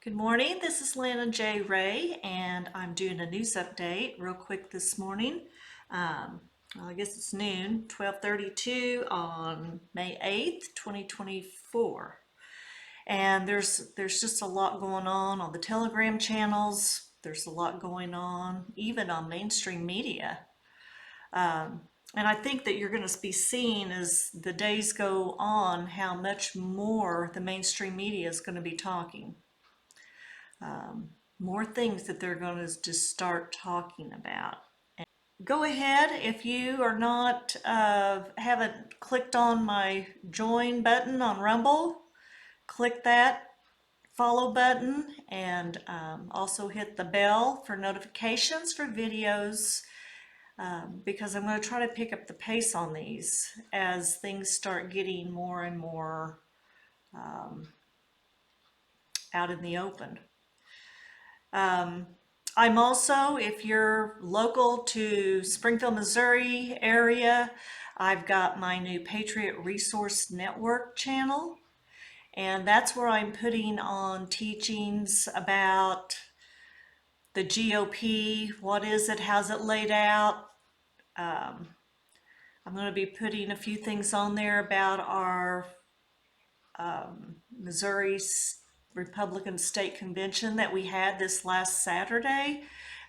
Good morning, this is Lana J. Ray, and I'm doing a news update real quick this morning. I guess it's noon, 12:32 on May 8th, 2024. And there's just a lot going on the Telegram channels. There's a lot going on, even on mainstream media. And I think that you're going to be seeing as the days go on how much more the mainstream media is going to be talking. More things that they're going to just start talking about. Go ahead if you are not haven't clicked on my join button on Rumble. Click that follow button and also hit the bell for notifications for videos because I'm going to try to pick up the pace on these as things start getting more and more out in the open. I'm also, if you're local to Springfield, Missouri area, I've got my new Patriot Resource Network channel, and that's where I'm putting on teachings about the GOP, what is it, how's it laid out. I'm going to be putting a few things on there about our Missouri Republican State Convention that we had this last Saturday.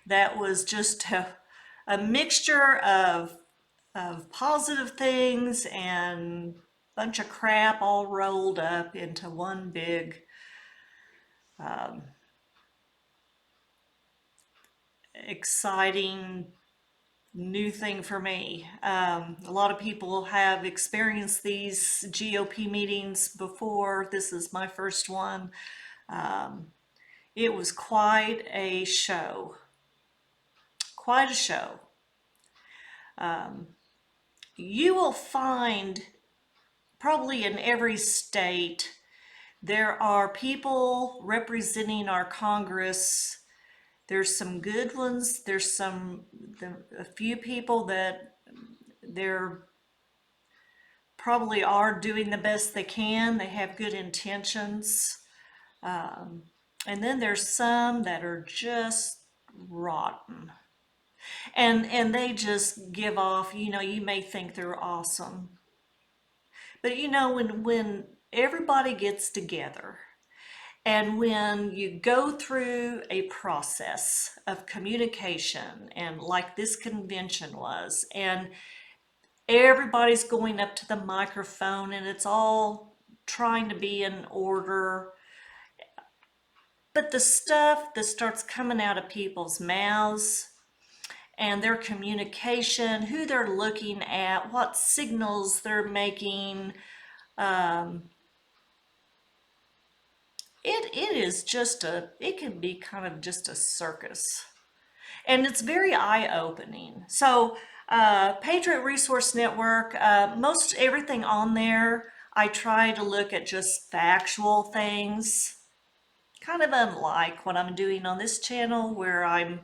That was just a mixture of positive things and a bunch of crap all rolled up into one big exciting new thing for me. A lot of people have experienced these GOP meetings before. This is my first one. It was quite a show. Quite a show. You will find probably in every state there are people representing our Congress. There's some good ones. There's a few people that they're probably are doing the best they can. They have good intentions. And then there's some that are just rotten. And they just give off, you may think they're awesome. But when everybody gets together and when you go through a process of communication and like this convention was, and everybody's going up to the microphone and it's all trying to be in order, but the stuff that starts coming out of people's mouths and their communication, who they're looking at, what signals they're making, it is just it can be kind of just a circus. And it's very eye-opening. So Patriot Resource Network, most everything on there, I try to look at just factual things, kind of unlike what I'm doing on this channel where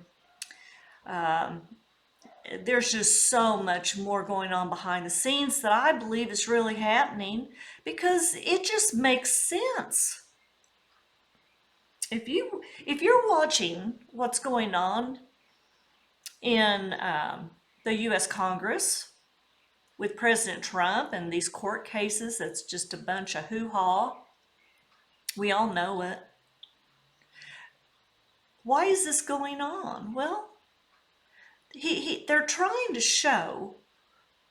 there's just so much more going on behind the scenes that I believe is really happening because it just makes sense. If you're watching what's going on in the U.S. Congress with President Trump and these court cases, that's just a bunch of hoo-ha. We all know it. Why is this going on? Well, they're trying to show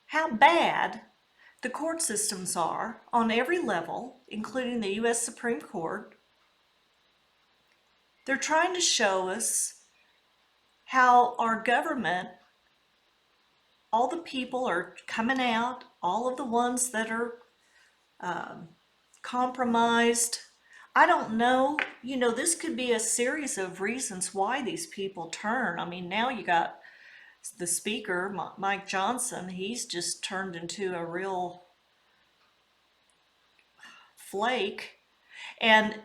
how bad the court systems are on every level, including the U.S. Supreme Court. They're trying to show us how our government, all the people are coming out, all of the ones that are compromised. I don't know, this could be a series of reasons why these people turn. I mean, now you got the speaker, Mike Johnson, he's just turned into a real flake. And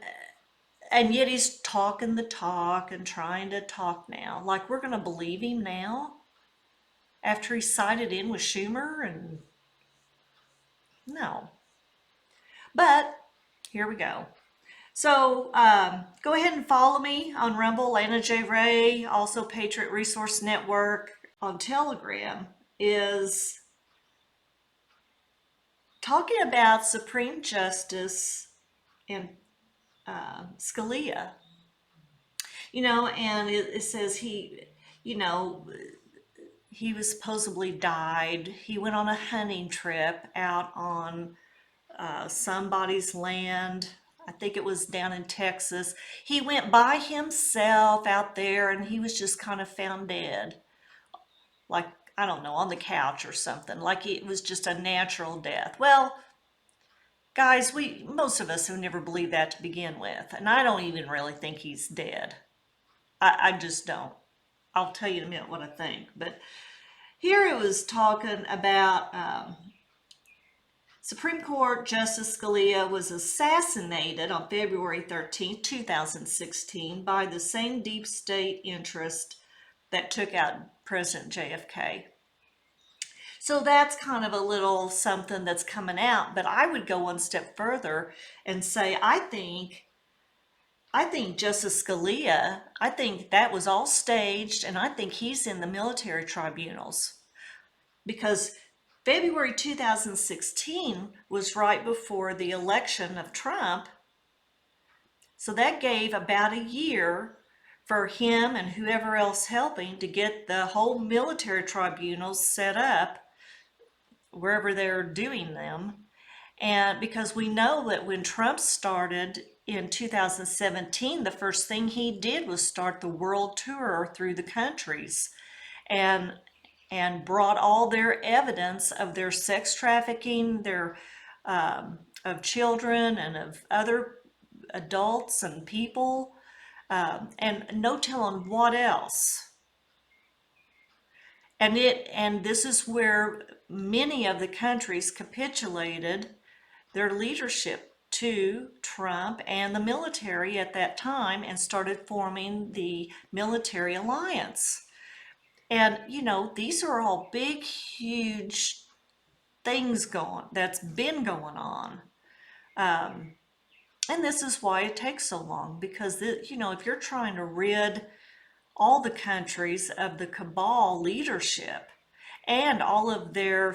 yet he's talking the talk and trying to talk now. Like we're going to believe him now after he sided in with Schumer? And no. But here we go. So go ahead and follow me on Rumble, Lana J. Ray, also Patriot Resource Network on Telegram, is talking about Supreme Justice and Scalia. And it says you know, he was supposedly died. He went on a hunting trip out on somebody's land. I think it was down in Texas. He went by himself out there and he was just kind of found dead. Like, I don't know, on the couch or something. Like it was just a natural death. Well, guys, most of us have never believed that to begin with. And I don't even really think he's dead. I just don't. I'll tell you in a minute what I think. But here it was talking about Supreme Court Justice Scalia was assassinated on February 13th, 2016 by the same deep state interest that took out President JFK. So that's kind of a little something that's coming out, but I would go one step further and say I think Justice Scalia, I think that was all staged, and I think he's in the military tribunals because February 2016 was right before the election of Trump. So that gave about a year for him and whoever else helping to get the whole military tribunals set up wherever they're doing them. And because we know that when Trump started in 2017, the first thing he did was start the world tour through the countries and brought all their evidence of their sex trafficking, their of children and of other adults and people, and no telling what else. And this is where many of the countries capitulated their leadership to Trump and the military at that time and started forming the military alliance. And these are all big, huge things that's been going on. And this is why it takes so long because if you're trying to rid all the countries of the cabal leadership and all of their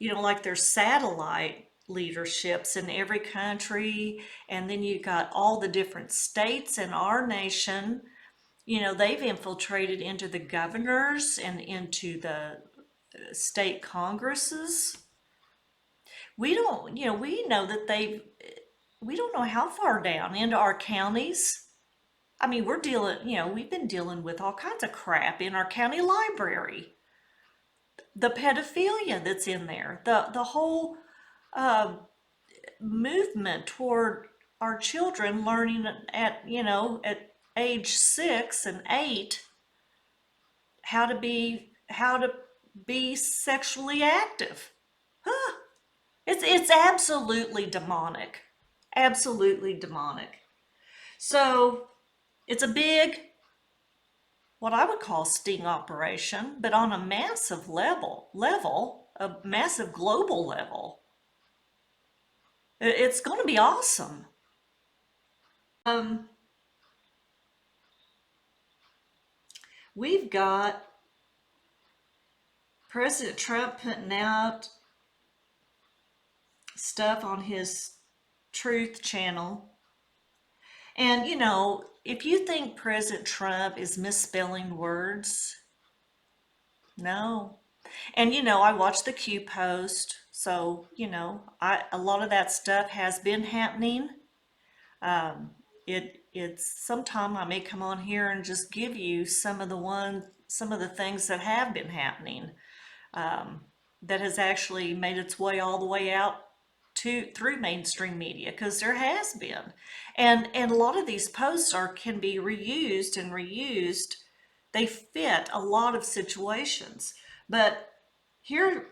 like their satellite leaderships in every country, and then you got all the different states in our nation, they've infiltrated into the governors and into the state congresses. We know that we don't know how far down into our counties. I mean, we've been dealing with all kinds of crap in our county library. The pedophilia that's in there, the whole movement toward our children learning at age 6 and 8 how to be sexually active. Huh. It's absolutely demonic. Absolutely demonic. So it's a big, what I would call sting operation, but on a massive level, a massive global level. It's going to be awesome. We've got President Trump putting out stuff on his Truth channel. And if you think President Trump is misspelling words, no. And I watched the Q post, so a lot of that stuff has been happening. It's sometime I may come on here and just give you some of the things that have been happening, that has actually made its way all the way out through mainstream media, because there has been, and a lot of these posts can be reused and reused. They fit a lot of situations. But here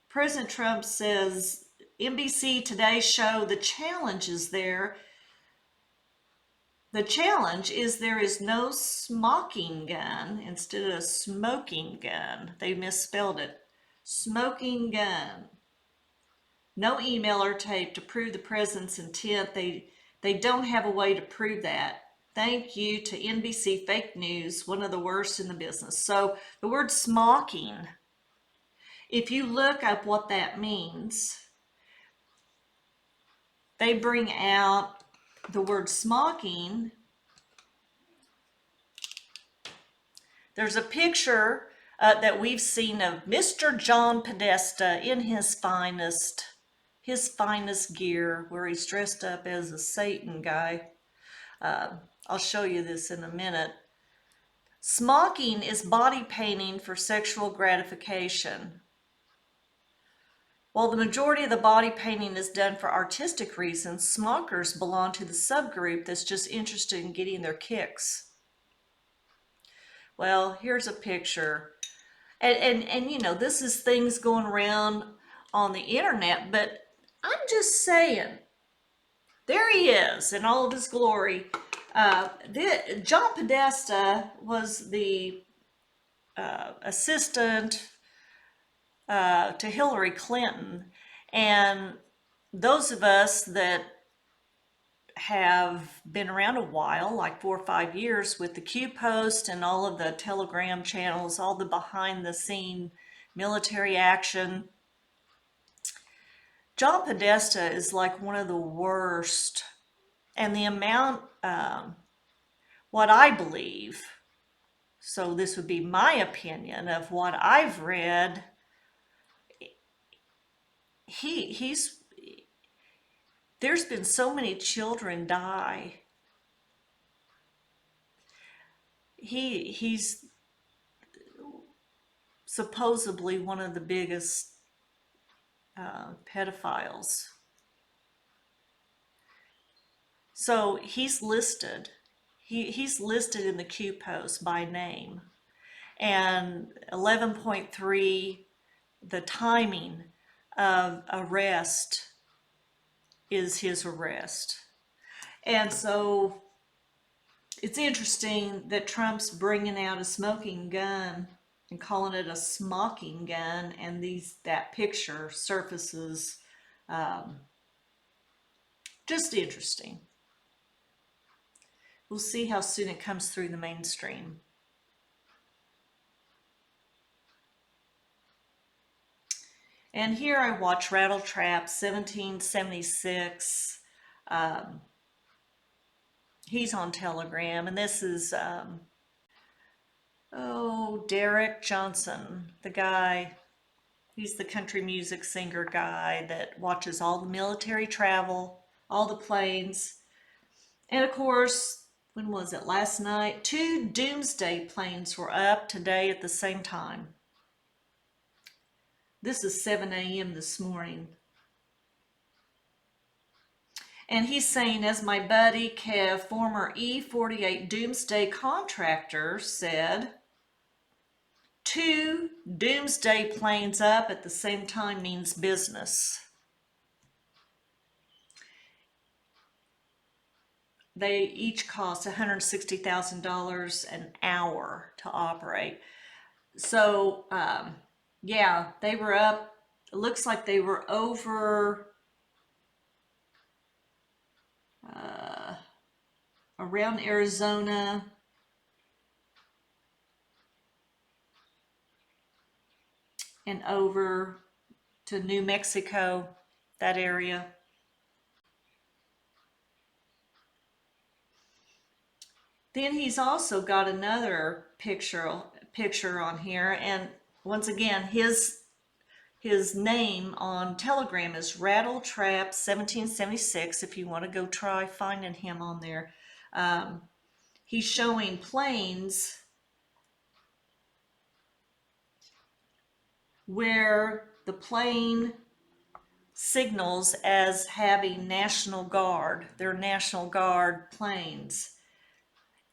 President Trump says, NBC Today show the challenge is there. The challenge is there is no smoking gun instead of smoking gun. They misspelled it. Smoking gun. No email or tape to prove the president's intent. They don't have a way to prove that. Thank you to NBC fake news, one of the worst in the business. So the word smocking, if you look up what that means, they bring out the word smocking. There's a picture that we've seen of Mr. John Podesta in his finest gear, where he's dressed up as a Satan guy. I'll show you this in a minute. Smocking is body painting for sexual gratification. While the majority of the body painting is done for artistic reasons, smockers belong to the subgroup that's just interested in getting their kicks. Well, here's a picture. And you know, this is things going around on the internet, but I'm just saying, there he is in all of his glory. John Podesta was the assistant to Hillary Clinton, and those of us that have been around a while, like 4 or 5 years, with the Q Post and all of the Telegram channels, all the behind the scene military action, John Podesta is like one of the worst. And the amount, what I believe, so this would be my opinion of what I've read, there's been so many children die. He's supposedly one of the biggest pedophiles. So he's listed. He's listed in the Q Post by name. And 11.3, the timing of arrest is his arrest. And so it's interesting that Trump's bringing out a smoking gun and calling it a smocking gun, and that picture surfaces. Just interesting. We'll see how soon it comes through the mainstream. And here I watch Rattle Trap 1776. He's on Telegram, and this is Derek Johnson, the guy. He's the country music singer guy that watches all the military travel, all the planes. And of course, when was it? Last night, 2 doomsday planes were up today at the same time. This is 7 a.m. this morning. And he's saying, as my buddy Kev, former E-48 doomsday contractor, said, 2 doomsday planes up at the same time means business. They each cost $160,000 an hour to operate. So, yeah, they were up. It looks like they were over around Arizona. And over to New Mexico, that area. Then he's also got another picture on here, and once again, his name on Telegram is Rattletrap 1776. If you want to go try finding him on there, he's showing planes where the plane signals as having National Guard. They're National Guard planes.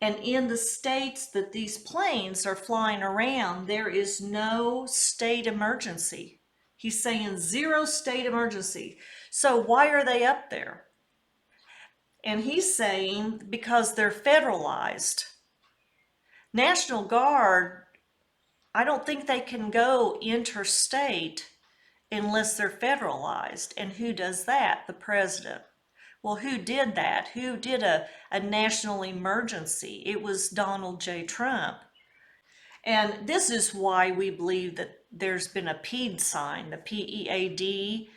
And in the states that these planes are flying around, there is no state emergency. He's saying 0 state emergency. So why are they up there? And he's saying because they're federalized. National Guard, I don't think they can go interstate unless they're federalized. And who does that? The president. Well, who did that? Who did a national emergency? It was Donald J. Trump. And this is why we believe that there's been a PEAD sign, the PEAD,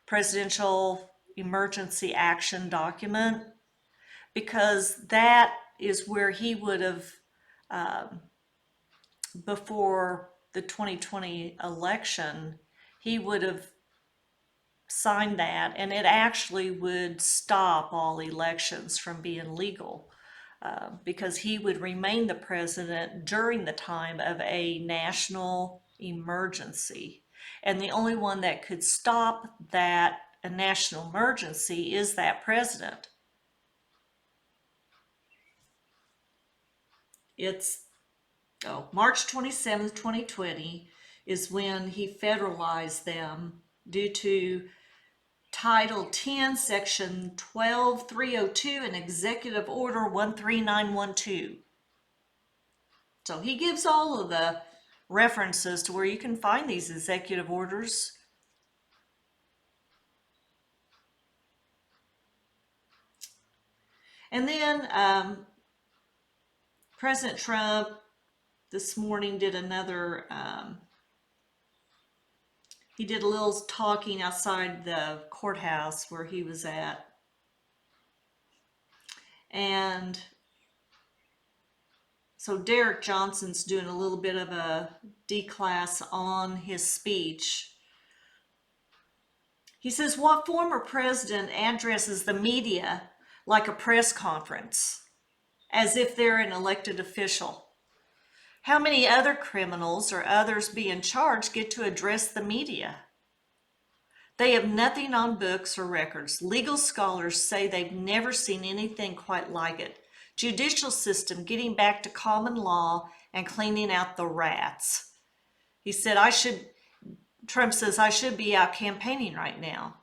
Presidential Emergency Action Document, because that is where he would have, before the 2020 election, he would have signed that, and it actually would stop all elections from being legal. Because he would remain the president during the time of a national emergency. And the only one that could stop that, a national emergency, is that president. It's March 27th, 2020 is when he federalized them due to Title 10, Section 12302 and Executive Order 13912. So he gives all of the references to where you can find these executive orders. And then President Trump this morning did another, he did a little talking outside the courthouse where he was at. And so Derek Johnson's doing a little bit of a declass on his speech. He says, what former president addresses the media like a press conference, as if they're an elected official? How many other criminals or others being charged get to address the media? They have nothing on books or records. Legal scholars say they've never seen anything quite like it. Judicial system getting back to common law and cleaning out the rats. He said, Trump says, I should be out campaigning right now.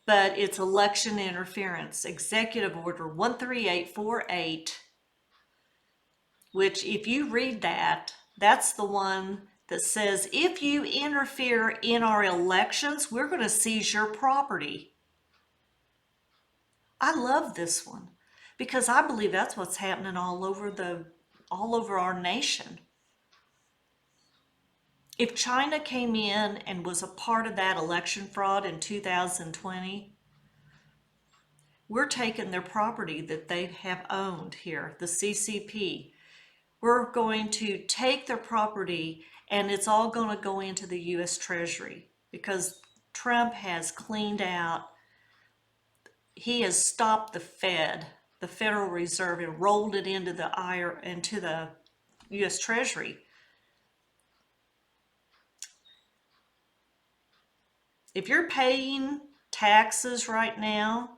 But it's election interference. Executive Order 13848, which if you read that, that's the one that says, if you interfere in our elections, we're going to seize your property. I love this one because I believe that's what's happening all over our nation. If China came in and was a part of that election fraud in 2020, we're taking their property that they have owned here, the CCP. We're going to take their property and it's all going to go into the U.S. Treasury because Trump has cleaned out, he has stopped the Fed, the Federal Reserve, and rolled it into the U.S. Treasury. If you're paying taxes right now,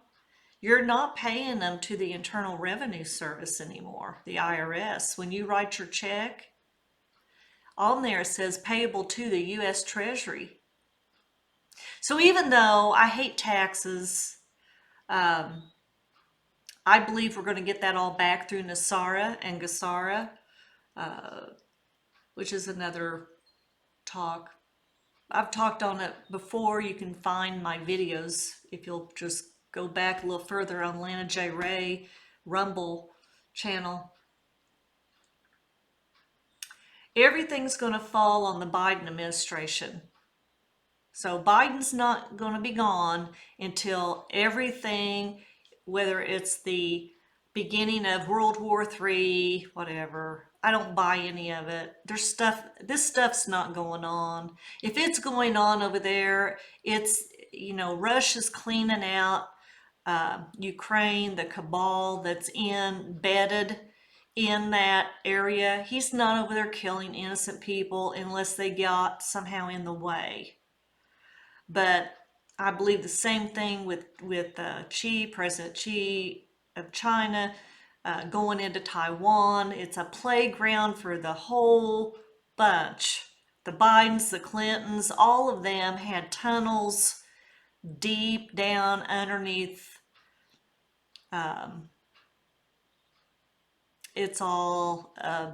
you're not paying them to the Internal Revenue Service anymore, the IRS. When you write your check, on there it says payable to the U.S. Treasury. So even though I hate taxes, I believe we're going to get that all back through NESARA and GESARA, which is another talk. I've talked on it before. You can find my videos if you'll just go back a little further on Lana J. Ray Rumble channel. Everything's going to fall on the Biden administration. So Biden's not going to be gone until everything, whether it's the beginning of World War III, whatever, I don't buy any of it. This stuff's not going on. If it's going on over there, it's, Russia's cleaning out Ukraine, the cabal that's embedded in that area. He's not over there killing innocent people unless they got somehow in the way. But I believe the same thing with President Xi of China, going into Taiwan. It's a playground for the whole bunch. The Bidens, the Clintons, all of them had tunnels deep down underneath. It's all a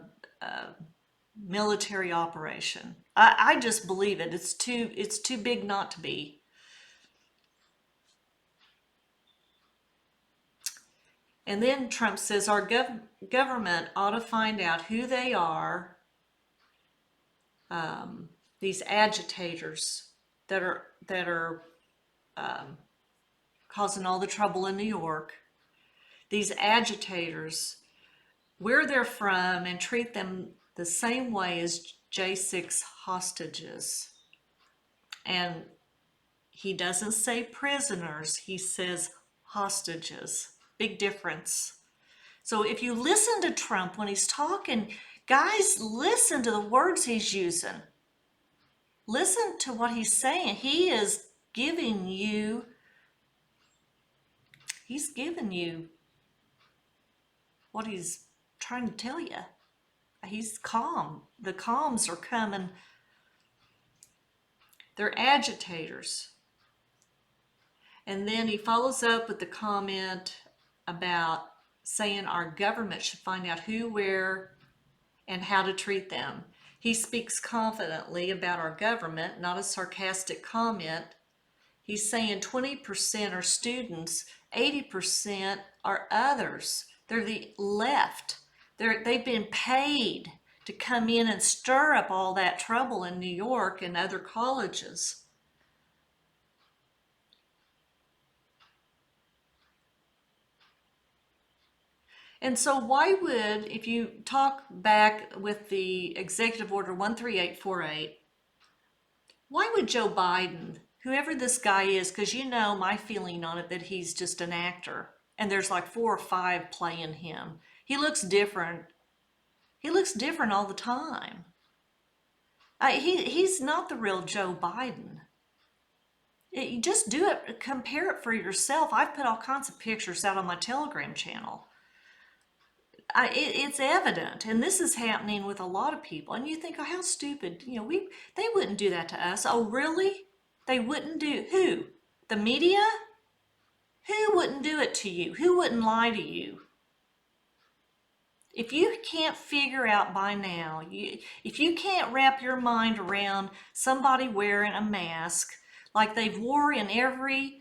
military operation. I just believe it. It's too big not to be. And then Trump says our government ought to find out who they are, these agitators that are causing all the trouble in New York. These agitators, where they're from, and treat them the same way as J6 hostages. And he doesn't say prisoners, he says hostages. Big difference. So if you listen to Trump when he's talking, guys, listen to the words he's using. Listen to what he's saying. He's giving you what he's trying to tell you. He's calm. The calms are coming. They're agitators. And then he follows up with the comment about saying our government should find out who, where, and how to treat them. He speaks confidently about our government, not a sarcastic comment. He's saying 20% are students, 80% are others. They're the left. They've been paid to come in and stir up all that trouble in New York and other colleges. And so why would, if you talk back with the Executive Order 13848, why would Joe Biden, whoever this guy is, because you know my feeling on it, that he's just an actor, and there's like 4 or 5 playing him. He looks different. He looks different all the time. He's not the real Joe Biden. You just do it, compare it for yourself. I've put all kinds of pictures out on my Telegram channel. It's evident, and this is happening with a lot of people. And you think, oh, how stupid! They wouldn't do that to us. Oh, really? They wouldn't do who? The media? Who wouldn't do it to you? Who wouldn't lie to you? If you can't figure out by now, if you can't wrap your mind around somebody wearing a mask like they've wore in every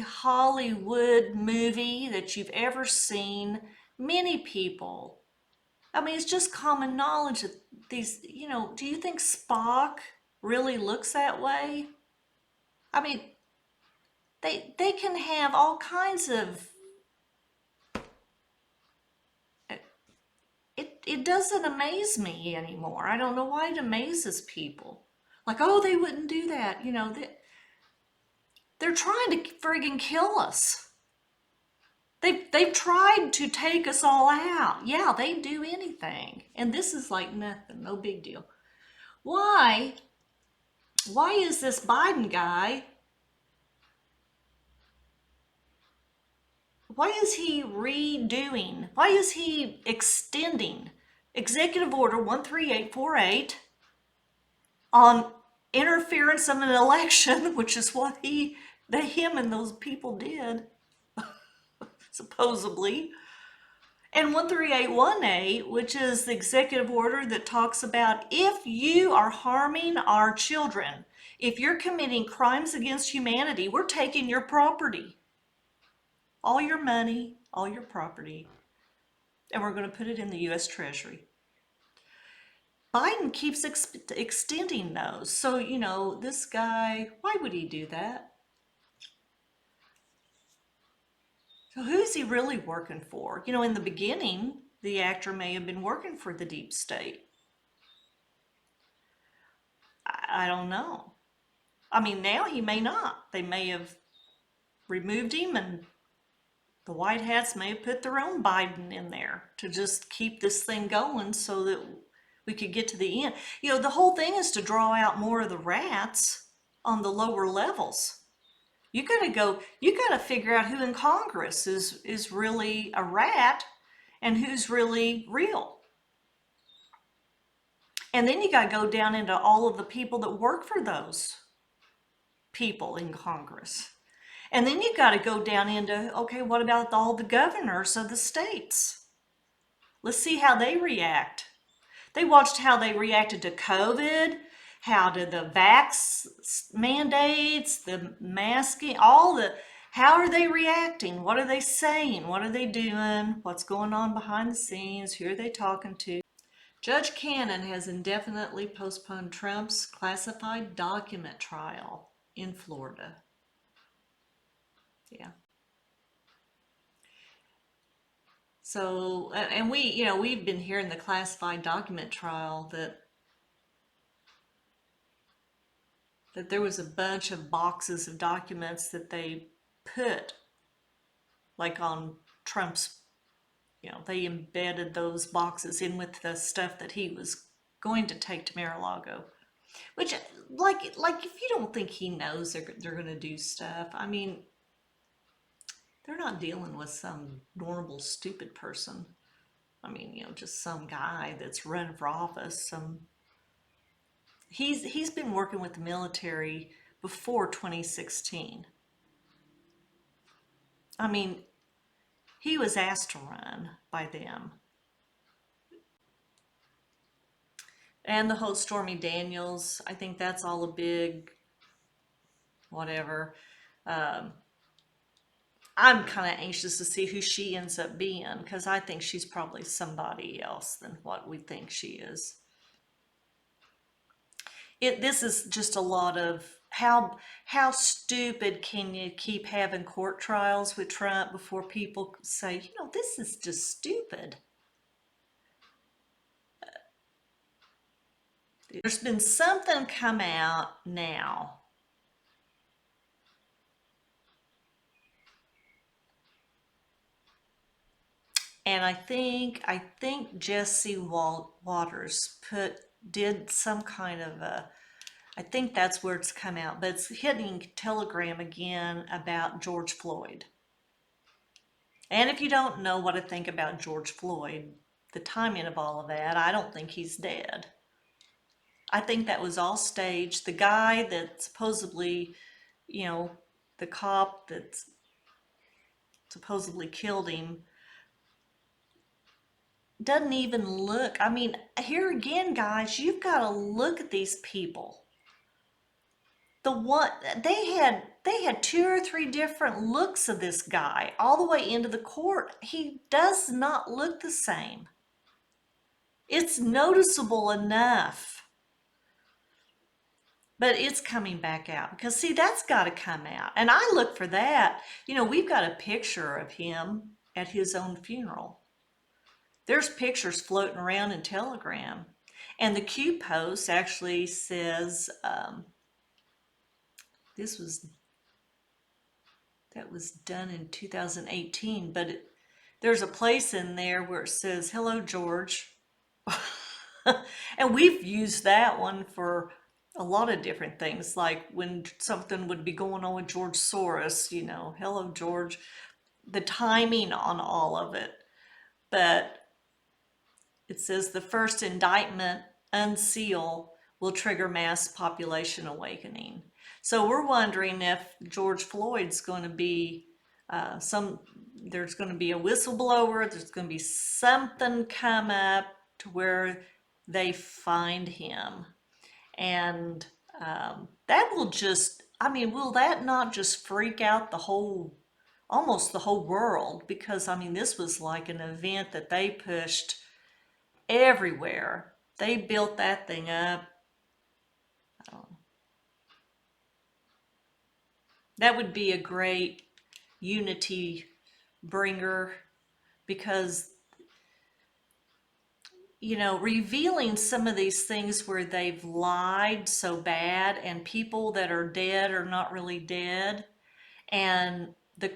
Hollywood movie that you've ever seen, many people. I mean, it's just common knowledge that these, do you think Spock really looks that way? I mean, they can have all kinds of, it doesn't amaze me anymore. I don't know why it amazes people. Like, oh, they wouldn't do that. They're trying to friggin' kill us. They've tried to take us all out. Yeah, they'd do anything. And this is like nothing, no big deal. Why is this Biden guy, why is he redoing, why is he extending Executive Order 13848 on interference of an election, which is what him and those people did, supposedly. And 13818, which is the executive order that talks about if you are harming our children, if you're committing crimes against humanity, we're taking your property, all your money, all your property, and we're going to put it in the U.S. Treasury. Biden keeps extending those. So, this guy, why would he do that? So who's he really working for? In the beginning, the actor may have been working for the deep state. I don't know. I mean, now he may not. They may have removed him, and the White Hats may have put their own Biden in there to just keep this thing going so that we could get to the end. The whole thing is to draw out more of the rats on the lower levels. You gotta figure out who in Congress is really a rat and who's really real. And then you gotta go down into all of the people that work for those people in Congress. And then you gotta go down into, okay, what about all the governors of the states? Let's see how they react. They watched how they reacted to COVID, how to the vax mandates, the masking, how are they reacting? What are they saying? What are they doing? What's going on behind the scenes? Who are they talking to? Judge Cannon has indefinitely postponed Trump's classified document trial in Florida. Yeah. So, and we've been hearing the classified document trial that there was a bunch of boxes of documents that they put like on Trump's, they embedded those boxes in with the stuff that he was going to take to Mar-a-Lago. Which, like if you don't think he knows they're going to do stuff, I mean, they're not dealing with some normal stupid person. I mean, just some guy that's running for office. He's been working with the military before 2016. I mean, he was asked to run by them. And the whole Stormy Daniels, I think that's all a big whatever. Um, I'm kind of anxious to see who she ends up being because I think she's probably somebody else than what we think she is. This is just a lot of how stupid can you keep having court trials with Trump before people say, this is just stupid. There's been something come out now. And I think Jesse Waters did some kind of I think that's where it's come out, but it's hitting Telegram again about George Floyd. And if you don't know what I think about George Floyd, the timing of all of that, I don't think he's dead. I think that was all staged. The guy that supposedly, the cop that supposedly killed him doesn't even look. I mean, here again, guys, you've got to look at these people. The one they had two or three different looks of this guy all the way into the court. He does not look the same. It's noticeable enough. But it's coming back out because see, that's got to come out. And I look for that. We've got a picture of him at his own funeral. There's pictures floating around in Telegram. And the Q post actually says, that was done in 2018, but there's a place in there where it says, "Hello, George." And we've used that one for a lot of different things, like when something would be going on with George Soros, "Hello, George." The timing on all of it. But it says the first indictment, unseal, will trigger mass population awakening. So we're wondering if George Floyd's going to be there's going to be a whistleblower, there's going to be something come up to where they find him. And that will just, will that not just freak out almost the whole world? Because, this was like an event that they pushed everywhere. They built that thing up. That would be a great unity bringer because, revealing some of these things where they've lied so bad and people that are dead are not really dead, and the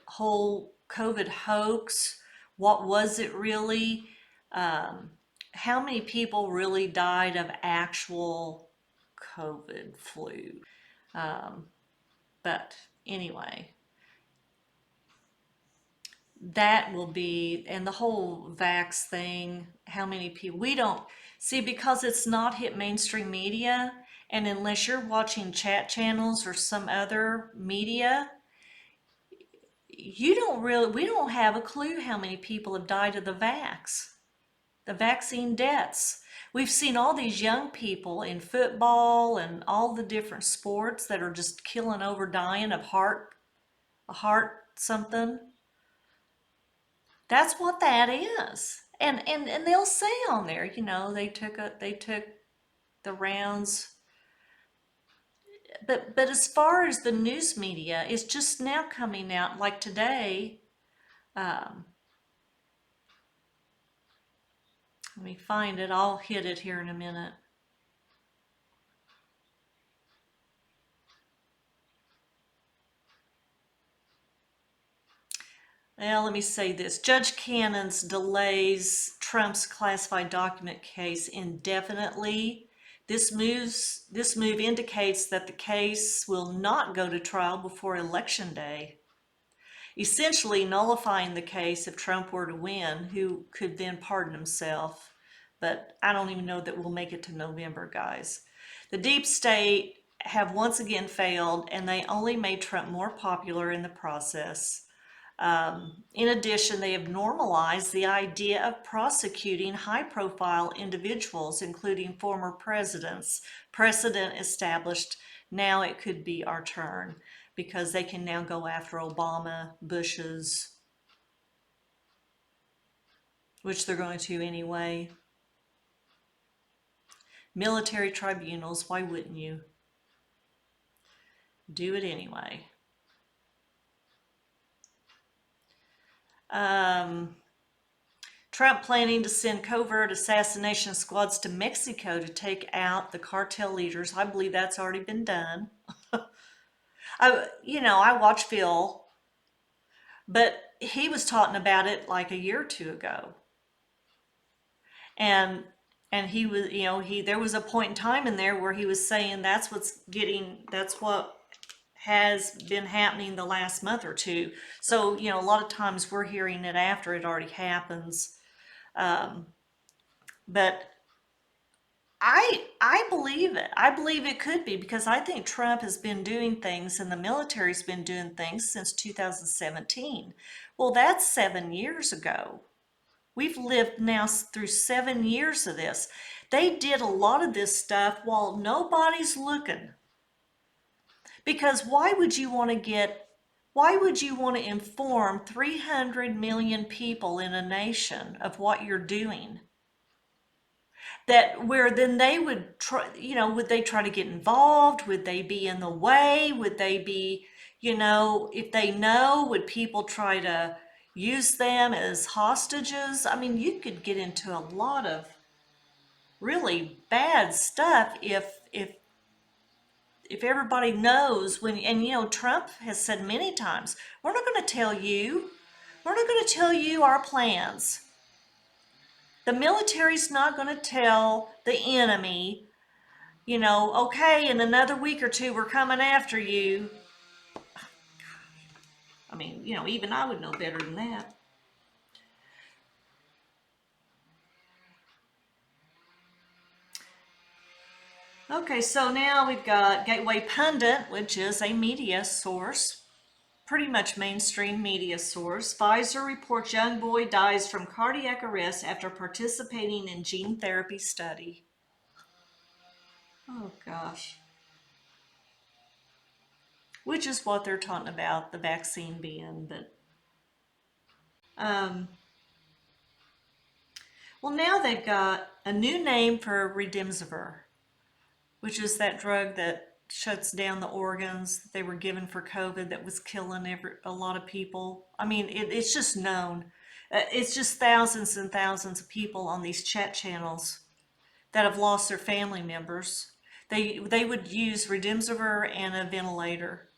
whole COVID hoax, what was it really? How many people really died of actual COVID flu? But anyway, that will be, and the whole vax thing, how many people, we don't see, because it's not hit mainstream media, and unless you're watching chat channels or some other media, we don't have a clue how many people have died of the vax. the vaccine deaths. We've seen all these young people in football and all the different sports that are just killing over, dying of a heart something. That's what that is. And they'll say on there, they took the rounds. But as far as the news media, it's just now coming out. Like today, um, let me find it. I'll hit it here in a minute. Well, let me say this. Judge Cannon's delays Trump's classified document case indefinitely. This move indicates that the case will not go to trial before Election Day, essentially nullifying the case if Trump were to win, who could then pardon himself. But I don't even know that we'll make it to November, guys. The deep state have once again failed, and they only made Trump more popular in the process. In addition, they have normalized the idea of prosecuting high-profile individuals, including former presidents. Precedent established. Now it could be our turn because they can now go after Obama, Bush's, which they're going to anyway. Military tribunals, why wouldn't you? Do it anyway. Trump planning to send covert assassination squads to Mexico to take out the cartel leaders. I believe that's already been done. I watch Phil, but he was talking about it like a year or two ago. And he was, there was a point in time in there where he was saying that's what has been happening the last month or two. So, a lot of times we're hearing it after it already happens. But I believe it. I believe it could be because I think Trump has been doing things and the military's been doing things since 2017. Well, that's 7 years ago. We've lived now through 7 years of this. They did a lot of this stuff while nobody's looking. Because why would you want to inform 300 million people in a nation of what you're doing? That where then they would try, would they try to get involved? Would they be in the way? Would they be, if they know, would people try to use them as hostages? I mean, you could get into a lot of really bad stuff if everybody knows when, and Trump has said many times, we're not going to tell you. We're not going to tell you our plans. The military's not going to tell the enemy, okay, in another week or two, we're coming after you. I mean, even I would know better than that. Okay, so now we've got Gateway Pundit, which is a media source, pretty much mainstream media source. Pfizer reports young boy dies from cardiac arrest after participating in gene therapy study. Oh gosh. Which is what they're talking about, the vaccine being, but well, now they've got a new name for Remdesivir, which is that drug that shuts down the organs that they were given for COVID that was killing a lot of people. I mean, it's just known. It's just thousands and thousands of people on these chat channels that have lost their family members. They would use Remdesivir and a ventilator.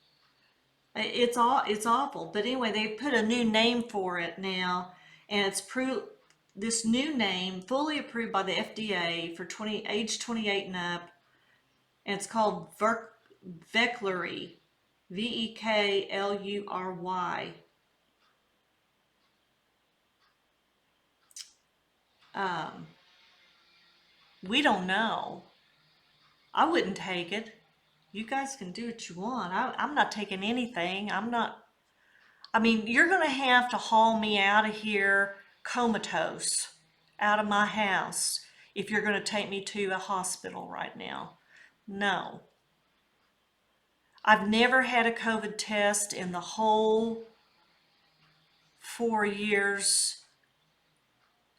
It's awful. But anyway, they put a new name for it now, and this new name fully approved by the FDA for age 28 and up, and it's called Veklury, Veklury. We don't know. I wouldn't take it. You guys can do what you want. I'm not taking anything. I mean, you're going to have to haul me out of here comatose out of my house if you're going to take me to a hospital right now. No. I've never had a COVID test in the whole 4 years.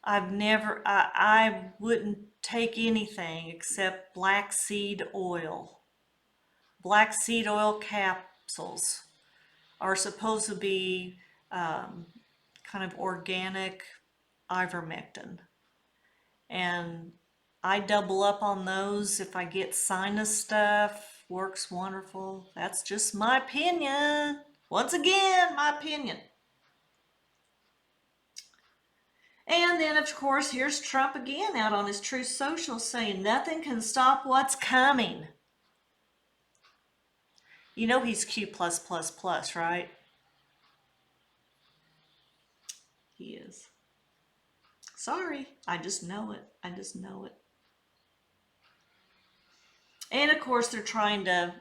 I wouldn't take anything except black seed oil. Black seed oil capsules are supposed to be kind of organic ivermectin. And I double up on those if I get sinus stuff. Works wonderful. That's just my opinion. Once again, my opinion. And then, of course, here's Trump again out on his Truth Social saying nothing can stop what's coming. You know he's Q+++, right? He is. Sorry, I just know it. I just know it. And of course, they're trying to,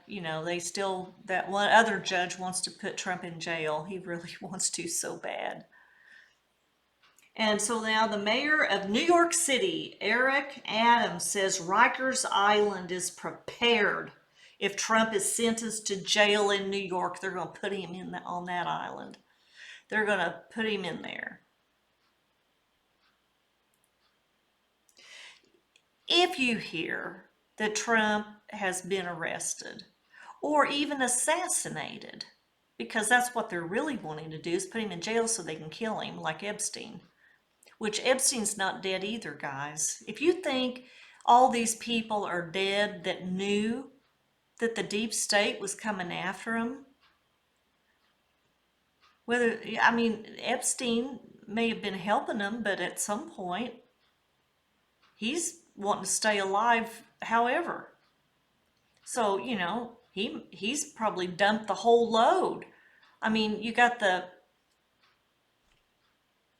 that one other judge wants to put Trump in jail. He really wants to so bad. And so now the mayor of New York City, Eric Adams, says Rikers Island is prepared. If Trump is sentenced to jail in New York, they're going to put him on that island. They're going to put him in there. If you hear that Trump has been arrested or even assassinated, because that's what they're really wanting to do, is put him in jail so they can kill him, like Epstein. Which Epstein's not dead either, guys. If you think all these people are dead that knew that the deep state was coming after him, Epstein may have been helping them, but at some point, he's wanting to stay alive however. So, he's probably dumped the whole load. You got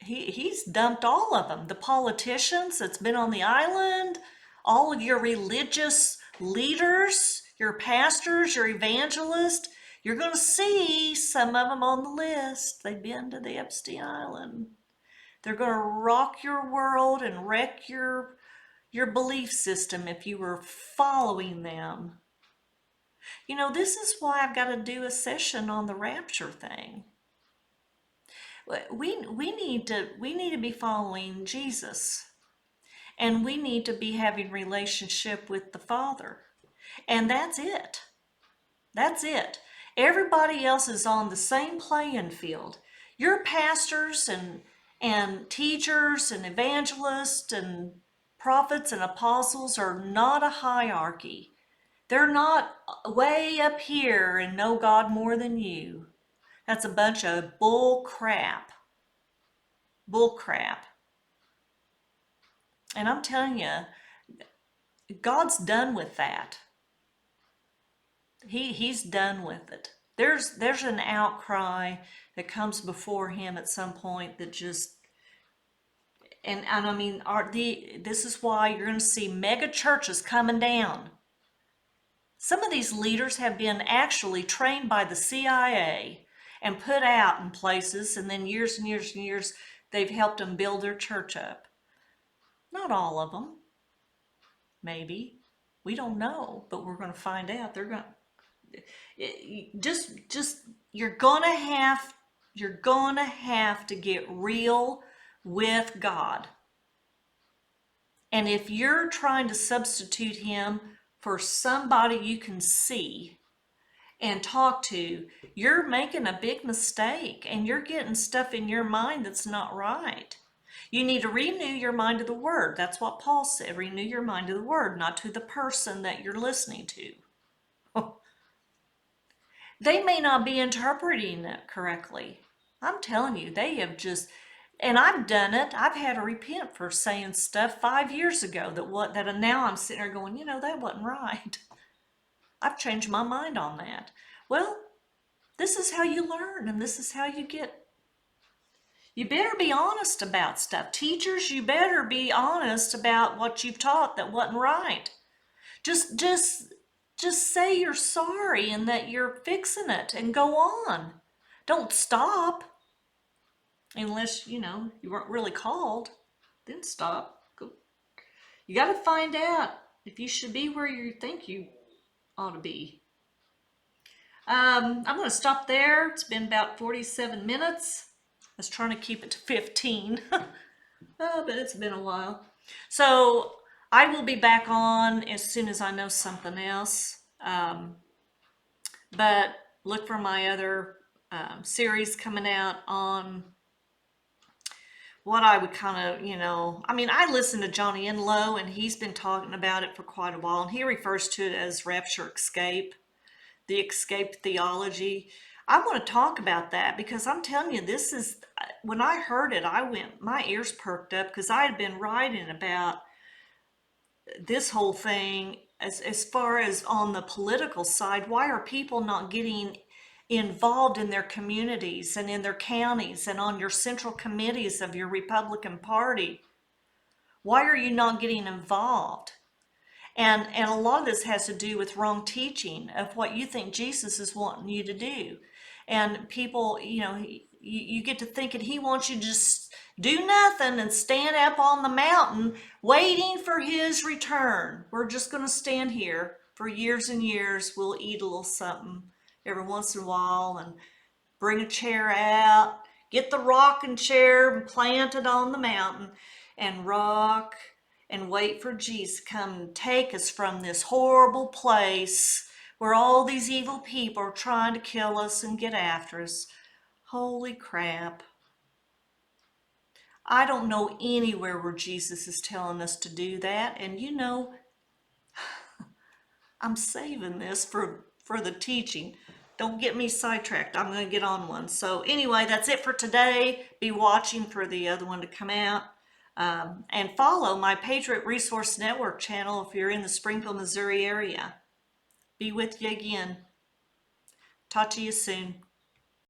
he's dumped all of them. The politicians that's been on the island, all of your religious leaders, your pastors, your evangelists, you're going to see some of them on the list. They've been to the Epstein Island. They're going to rock your world and wreck your belief system if you were following them. This is why I've got to do a session on the rapture thing. We need to be following Jesus, and we need to be having relationship with the Father, and that's it. That's it. Everybody else is on the same playing field. Your pastors and teachers and evangelists and prophets and apostles are not a hierarchy. They're not way up here and know God more than you. That's a bunch of bull crap. Bull crap. And I'm telling you, God's done with that. He's done with it. There's an outcry that comes before him at some point that just, this is why you're going to see mega churches coming down. Some of these leaders have been actually trained by the CIA and put out in places, and then years and years and years, they've helped them build their church up. Not all of them. Maybe. We don't know, but we're going to find out. They're going to, you're going to have to get real with God. And if you're trying to substitute him for somebody you can see and talk to, you're making a big mistake, and you're getting stuff in your mind that's not right. You need to renew your mind to the Word. That's what Paul said. Renew your mind to the Word, not to the person that you're listening to. They may not be interpreting it correctly. I'm telling you, they have just, and I've done it. I've had to repent for saying stuff 5 years ago that now I'm sitting there going, that wasn't right. I've changed my mind on that. Well, this is how you learn, and this is how you get. You better be honest about stuff. Teachers, you better be honest about what you've taught that wasn't right. Just say you're sorry and that you're fixing it and go on. Don't stop. Unless, you weren't really called. then stop. Go. You got to find out if you should be where you think you ought to be. I'm going to stop there. It's been about 47 minutes. I was trying to keep it to 15, but it's been a while. So I will be back on as soon as I know something else. But look for my other series coming out on what I would kind of, I mean, I listen to Johnny Enlow, and he's been talking about it for quite a while, and he refers to it as rapture escape, the escape theology. I want to talk about that because I'm telling you, this is, when I heard it, my ears perked up because I had been writing about this whole thing as far as on the political side. Why are people not getting involved in their communities and in their counties and on your central committees of your Republican Party? Why are you not getting involved? And a lot of this has to do with wrong teaching of what you think Jesus is wanting you to do. And people, you get to thinking he wants you to just do nothing and stand up on the mountain waiting for his return. We're just going to stand here for years and years. We'll eat a little something every once in a while and bring a chair out, get the rocking chair and plant it on the mountain and rock and wait for Jesus to come and take us from this horrible place where all these evil people are trying to kill us and get after us. Holy crap. I don't know anywhere where Jesus is telling us to do that. And I'm saving this for the teaching. Don't get me sidetracked. I'm going to get on one. So anyway, that's it for today. Be watching for the other one to come out. And follow my Patriot Resource Network channel if you're in the Springfield, Missouri area. Be with you again. Talk to you soon.